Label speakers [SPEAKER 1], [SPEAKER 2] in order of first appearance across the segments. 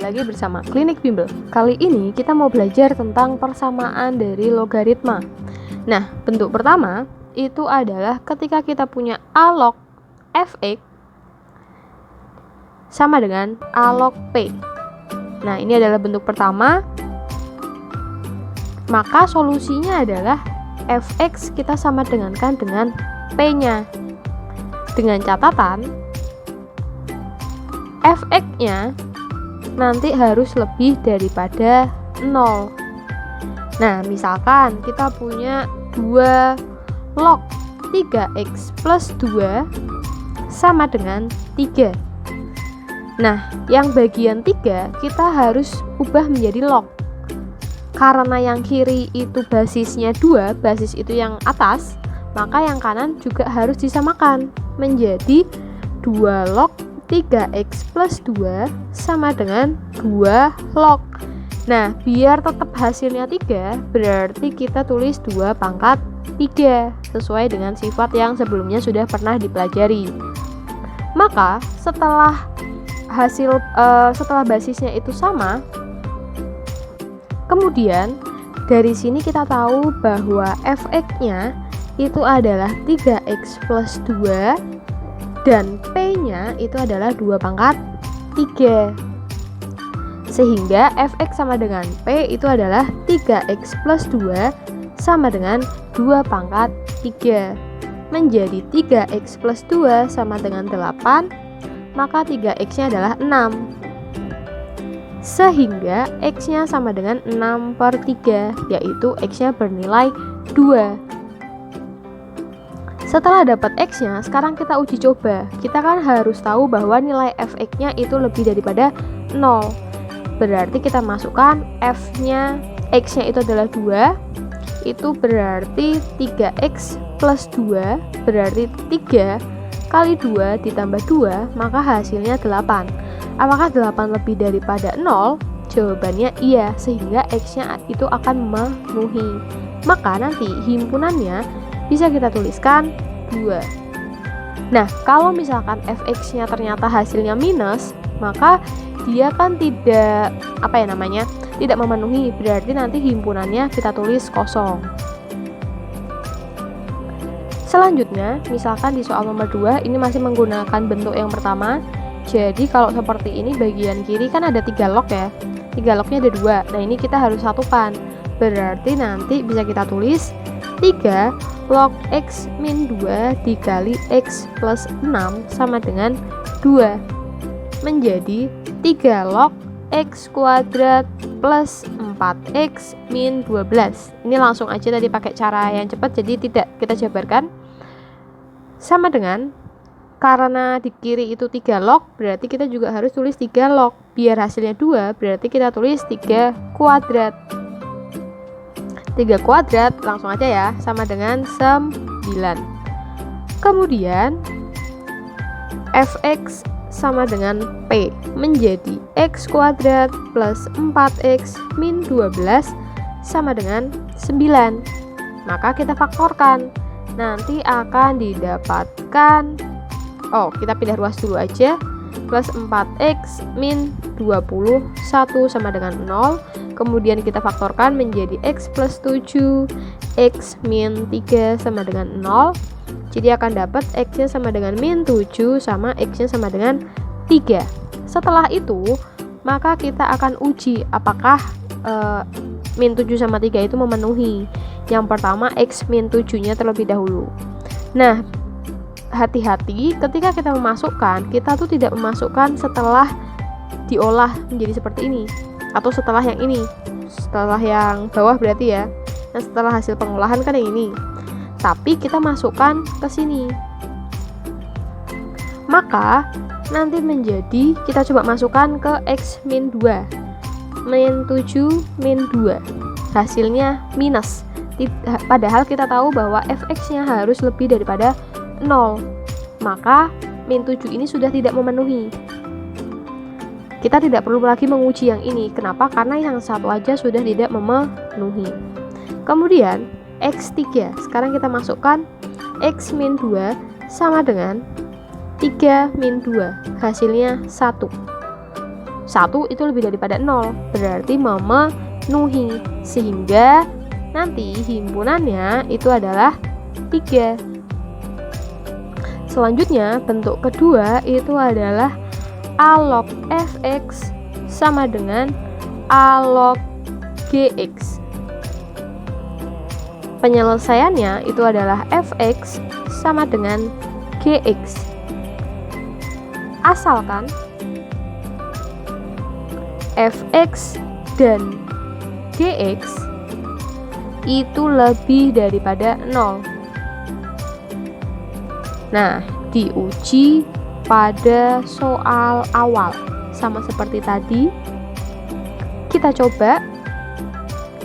[SPEAKER 1] lagi bersama Klinik Bimbel. Kali ini kita mau belajar tentang persamaan dari logaritma. Nah, bentuk pertama itu adalah ketika kita punya a log fx sama dengan a log p. Nah, ini adalah bentuk pertama. Maka solusinya adalah fx kita sama dengan p-nya. Dengan catatan fx-nya nanti harus lebih daripada 0. Nah, misalkan kita punya 2 log 3x plus 2 sama dengan 3. Nah, yang bagian 3 kita harus ubah menjadi log. Karena yang kiri itu basisnya 2, basis itu yang atas, maka yang kanan juga harus disamakan menjadi 2 log 3x plus 2 sama dengan 2 log. Nah, biar tetap hasilnya 3, berarti kita tulis 2 pangkat 3 sesuai dengan sifat yang sebelumnya sudah pernah dipelajari. Maka setelah basisnya itu sama, kemudian dari sini kita tahu bahwa fx-nya itu adalah 3x plus 2 dan p-nya itu adalah 2 pangkat 3. Sehingga fx sama dengan p itu adalah 3x plus 2 sama dengan 2 pangkat 3. Menjadi 3x plus 2 sama dengan 8, maka 3x-nya adalah 6. Sehingga x-nya sama dengan 6/3, yaitu x-nya bernilai 2. Setelah dapat x-nya, sekarang kita uji coba. Kita kan harus tahu bahwa nilai fx-nya itu lebih daripada 0. Berarti kita masukkan f-nya, x-nya itu adalah 2. Itu berarti 3x plus 2, berarti 3 kali 2 ditambah 2, maka hasilnya 8. Apakah 8 lebih daripada 0? Jawabannya iya, sehingga x-nya itu akan memenuhi. Maka nanti himpunannya bisa kita tuliskan 2. Nah, kalau misalkan fx-nya ternyata hasilnya minus, maka dia kan tidak tidak memenuhi, berarti nanti himpunannya kita tulis kosong. Selanjutnya, misalkan di soal nomor 2 ini masih menggunakan bentuk yang pertama. Jadi kalau seperti ini bagian kiri kan ada 3 log ya. 3 lognya ada 2. Nah, ini kita harus satukan. Berarti nanti bisa kita tulis 3 log x min 2 dikali x plus 6 sama dengan 2. Menjadi 3 log x kuadrat plus 4x min 12. Ini langsung aja tadi pakai cara yang cepat, jadi tidak kita jabarkan. Sama dengan, karena di kiri itu 3 log, berarti kita juga harus tulis 3 log. Biar hasilnya 2, berarti kita tulis 3 kuadrat. 3 kuadrat langsung aja ya, sama dengan 9. Kemudian fx sama dengan p menjadi x kuadrat plus 4x min 12 sama dengan 9. Maka kita faktorkan. Nanti akan didapatkan, kita pindah ruas dulu aja, plus 4x min 21 sama dengan 0. Kemudian kita faktorkan menjadi x plus 7, x min 3 sama dengan 0. Jadi akan dapat x-nya sama dengan min 7 sama x-nya sama dengan 3. Setelah itu, maka kita akan uji apakah min 7 sama 3 itu memenuhi. Yang pertama, x min 7-nya terlebih dahulu. Nah, hati-hati ketika kita memasukkan, kita tuh tidak memasukkan setelah diolah menjadi seperti ini, atau setelah yang ini, setelah yang bawah berarti ya. Nah, setelah hasil pengolahan kan yang ini, tapi kita masukkan ke sini. Maka nanti menjadi, kita coba masukkan ke x min 2, min 7 min 2, hasilnya minus. Padahal kita tahu bahwa fx-nya harus lebih daripada 0. Maka min 7 ini sudah tidak memenuhi. Kita tidak perlu lagi menguji yang ini. Kenapa? Karena yang satu aja sudah tidak memenuhi. Kemudian x3, sekarang kita masukkan x min 2 sama dengan 3 min 2, hasilnya 1. 1 1 itu lebih daripada 0, berarti memenuhi, sehingga nanti himpunannya itu adalah 3. Selanjutnya bentuk kedua itu adalah A log fx sama dengan A log gx. Penyelesaiannya itu adalah fx sama dengan gx. Asalkan fx dan gx itu lebih daripada 0. Nah, diuji pada soal awal sama seperti tadi. Kita coba.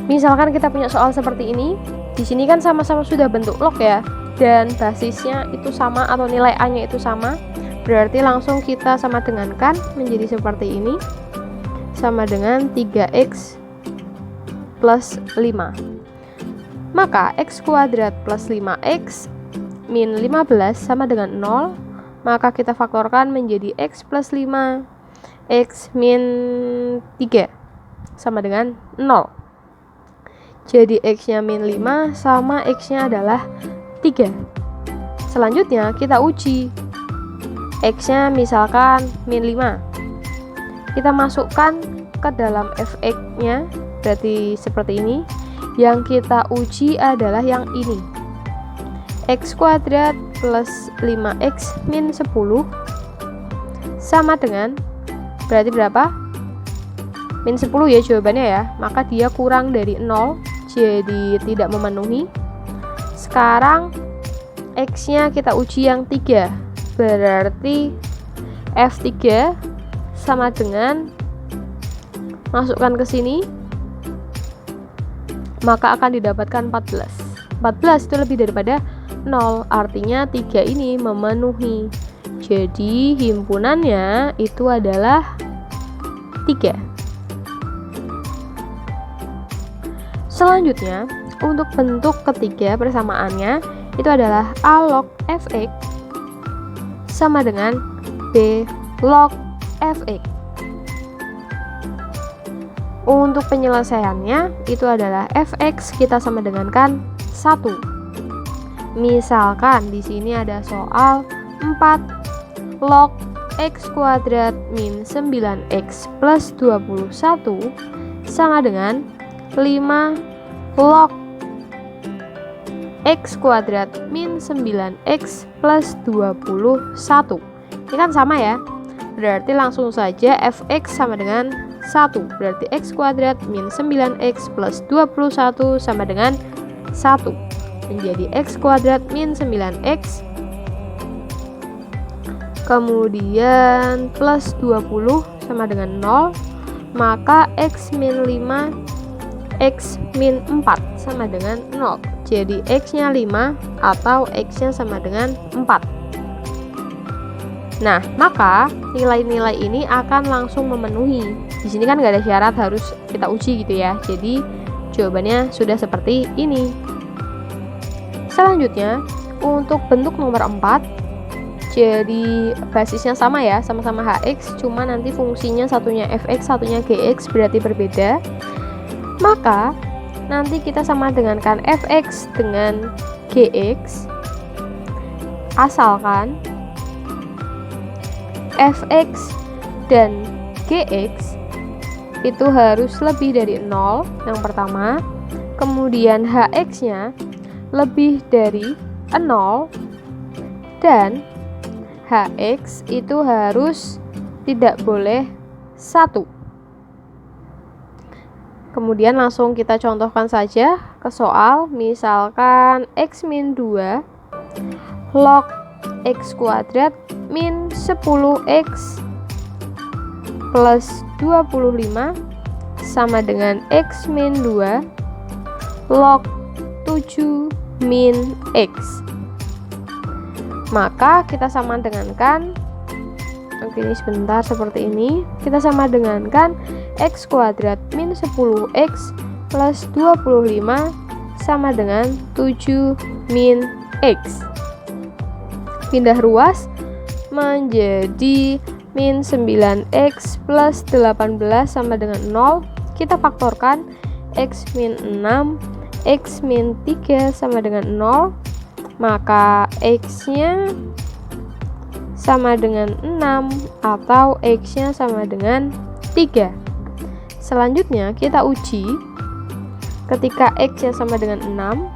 [SPEAKER 1] Misalkan kita punya soal seperti ini. Di sini kan sama-sama sudah bentuk log ya, dan basisnya itu sama atau nilai A-nya itu sama. Berarti langsung kita sama dengankan menjadi seperti ini, sama dengan 3x plus 5. Maka x kuadrat plus 5x min 15 sama dengan 0. Maka kita faktorkan menjadi x plus 5 x min 3 sama dengan 0. Jadi x-nya min 5 sama x-nya adalah 3. Selanjutnya kita uji. X-nya misalkan min 5. Kita masukkan ke dalam fx-nya, berarti seperti ini. Yang kita uji adalah yang ini. X kuadrat plus 5x min 10 sama dengan, berarti berapa? Min 10 ya jawabannya ya. Maka dia kurang dari 0, jadi tidak memenuhi. Sekarang x-nya kita uji yang 3, berarti f3 sama dengan, masukkan ke sini, maka akan didapatkan 14. 14 itu lebih daripada 0, artinya 3 ini memenuhi. Jadi himpunannya itu adalah 3. Selanjutnya, untuk bentuk ketiga persamaannya itu adalah A log fx sama dengan B log fx. Untuk penyelesaiannya itu adalah fx kita sama dengan kan 1. Misalkan di sini ada soal 4 log x kuadrat min 9x plus 21 sama dengan 5 log x kuadrat min 9x plus 21. Ini kan sama ya, berarti langsung saja fx sama dengan 1, berarti x kuadrat min 9x plus 21 sama dengan 1, menjadi x kuadrat min 9x kemudian plus 20 sama dengan 0, maka x min 5 x min 4 sama dengan 0. Jadi x nya 5 atau x nya sama dengan 4. Nah, maka nilai-nilai ini akan langsung memenuhi. Di sini kan nggak ada syarat harus kita uji gitu ya. Jadi jawabannya sudah seperti ini. Selanjutnya, untuk bentuk nomor 4, jadi basisnya sama ya, sama-sama hx, cuma nanti fungsinya satunya fx, satunya gx, berarti berbeda. Maka nanti kita sama dengankan fx dengan gx, asalkan fx dan gx itu harus lebih dari 0 yang pertama, kemudian hx nya lebih dari 0, dan hx itu harus tidak boleh 1. Kemudian langsung kita contohkan saja ke soal. Misalkan x min 2 log x kuadrat min 10x plus 25 sama dengan x min 2 log 7 min x. Maka kita sama dengankan, oke ini sebentar seperti ini, kita sama dengankan x kuadrat min 10x plus 25 sama dengan 7 min x. Pindah ruas menjadi min 9x plus 18 sama dengan 0. Kita faktorkan x min 6, x min 3 sama dengan 0. Maka x-nya sama dengan 6 atau x-nya sama dengan 3. Selanjutnya kita uji ketika x-nya sama dengan 6,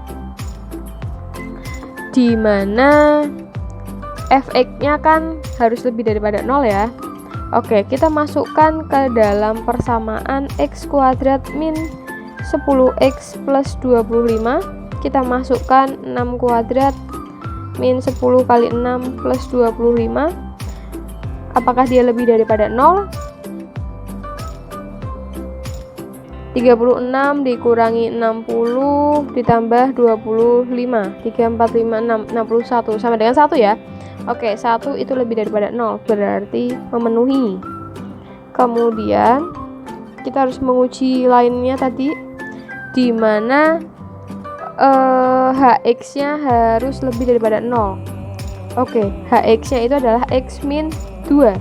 [SPEAKER 1] di mana fx-nya kan harus lebih daripada 0 ya. Oke, kita masukkan ke dalam persamaan x kuadrat min 10x plus 25. Kita masukkan 6 kuadrat min 10 kali 6 plus 25. Apakah dia lebih daripada 0? 36 dikurangi 60 ditambah 25. 3, 4, 5, 6, 61 sama dengan 1 ya. Oke, 1 itu lebih daripada 0, berarti memenuhi. Kemudian kita harus menguji lainnya tadi, di mana hx-nya harus lebih daripada 0. Oke, hx-nya itu adalah x min 2.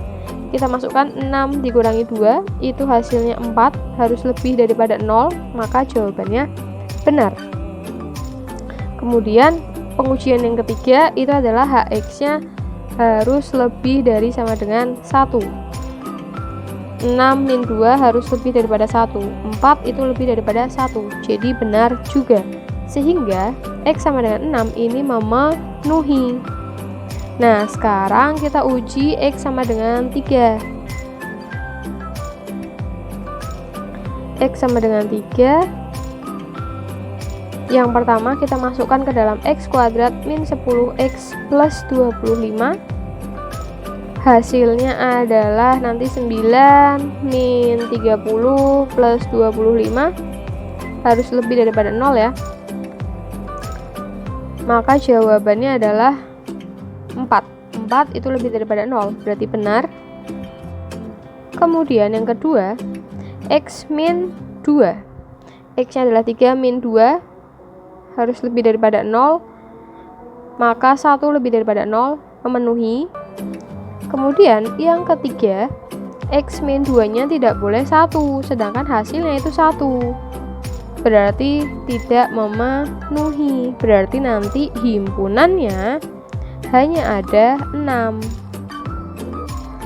[SPEAKER 1] Kita masukkan 6 dikurangi 2, itu hasilnya 4, harus lebih daripada 0, maka jawabannya benar. Kemudian pengujian yang ketiga itu adalah hx-nya harus lebih dari sama dengan 1. 6 min 2 harus lebih daripada 1. 4 itu lebih daripada 1, jadi benar juga. Sehingga x sama dengan 6 ini memenuhi. Nah, sekarang kita uji x sama dengan 3. X sama dengan 3. Yang pertama kita masukkan ke dalam x kuadrat min 10x plus 25. Hasilnya adalah nanti 9 min 30 plus 25. Harus lebih daripada 0 ya. Maka jawabannya adalah 4. 4 itu lebih daripada 0, berarti benar. Kemudian yang kedua, x min 2. X-nya adalah 3 min 2, harus lebih daripada 0. Maka 1 lebih daripada 0, memenuhi. Kemudian yang ketiga, x min 2-nya tidak boleh 1, sedangkan hasilnya itu 1. Berarti tidak memenuhi. Berarti nanti himpunannya hanya ada 6.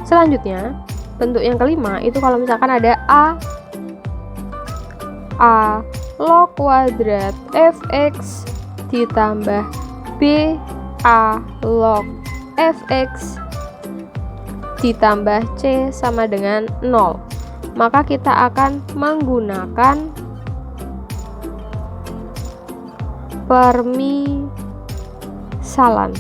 [SPEAKER 1] Selanjutnya, bentuk yang kelima itu kalau misalkan ada A log kuadrat fx ditambah B A log fx ditambah C sama dengan 0. Maka kita akan menggunakan permisalan,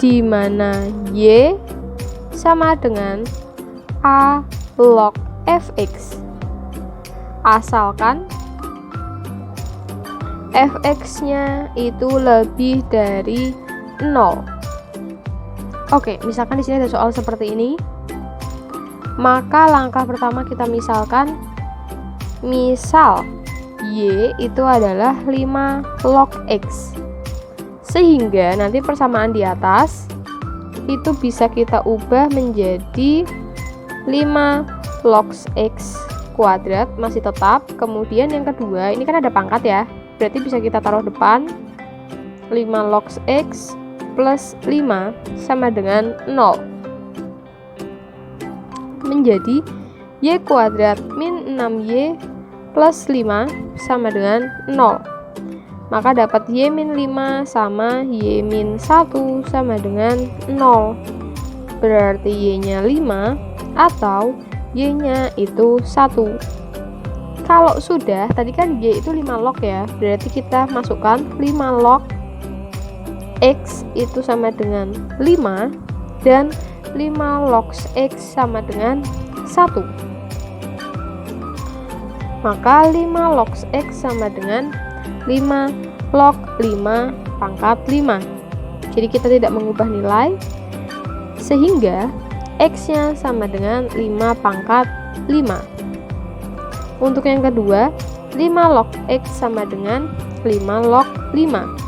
[SPEAKER 1] di mana y sama dengan A log fx, asalkan fx-nya itu lebih dari 0. Oke, misalkan di sini ada soal seperti ini, maka langkah pertama kita misalkan, misal y itu adalah 5 log x, sehingga nanti persamaan di atas itu bisa kita ubah menjadi 5 log x kuadrat, masih tetap. Kemudian yang kedua, ini kan ada pangkat ya, berarti bisa kita taruh depan 5 log x plus 5 sama dengan 0, menjadi y kuadrat min 6y plus 5 sama dengan 0. Maka dapat y min 5 sama y min 1 sama dengan 0. Berarti y-nya 5 atau y-nya itu 1. Kalau sudah, tadi kan y itu 5 log ya, berarti kita masukkan 5 log x itu sama dengan 5 dan 5 log x sama dengan 1. Maka 5 log x sama dengan 5 log 5 pangkat 5. Jadi kita tidak mengubah nilai, sehingga x-nya sama dengan 5 pangkat 5. Untuk yang kedua, 5 log x sama dengan 5 log 5.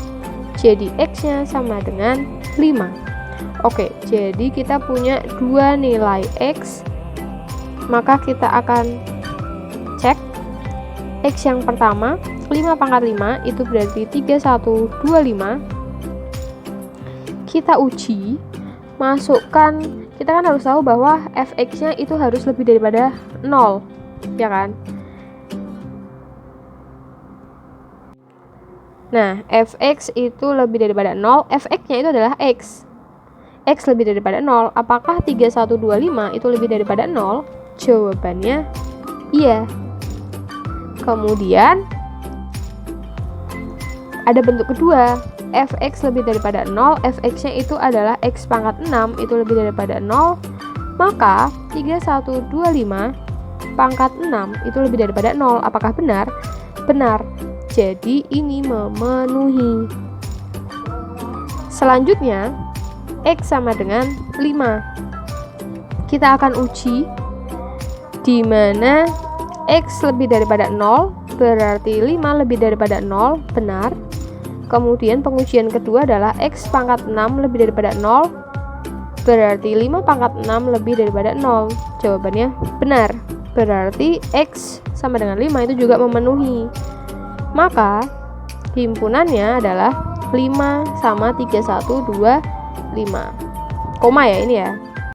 [SPEAKER 1] Jadi x-nya sama dengan 5. Oke, jadi kita punya dua nilai X, maka kita akan cek X yang pertama 5 pangkat 5 itu berarti 3125. Kita uji, masukkan, kita kan harus tahu bahwa fx nya itu harus lebih daripada 0, ya kan? Nah, fx itu lebih daripada 0, fx nya itu adalah x lebih daripada 0. Apakah 3125 itu lebih daripada 0? Jawabannya iya. Kemudian ada bentuk kedua, fx lebih daripada 0, fx nya itu adalah x pangkat 6 itu lebih daripada 0, maka 3125 pangkat 6 itu lebih daripada 0. Apakah benar? Benar. Jadi ini memenuhi. Selanjutnya X sama dengan 5. Kita akan uji di mana X lebih daripada 0, berarti 5 lebih daripada 0, benar. Kemudian pengujian kedua adalah X pangkat 6 lebih daripada 0, berarti 5 pangkat 6 lebih daripada 0. Jawabannya benar. Berarti X sama dengan 5 itu juga memenuhi. Maka himpunannya adalah 5 sama 3125. Koma ya ini ya.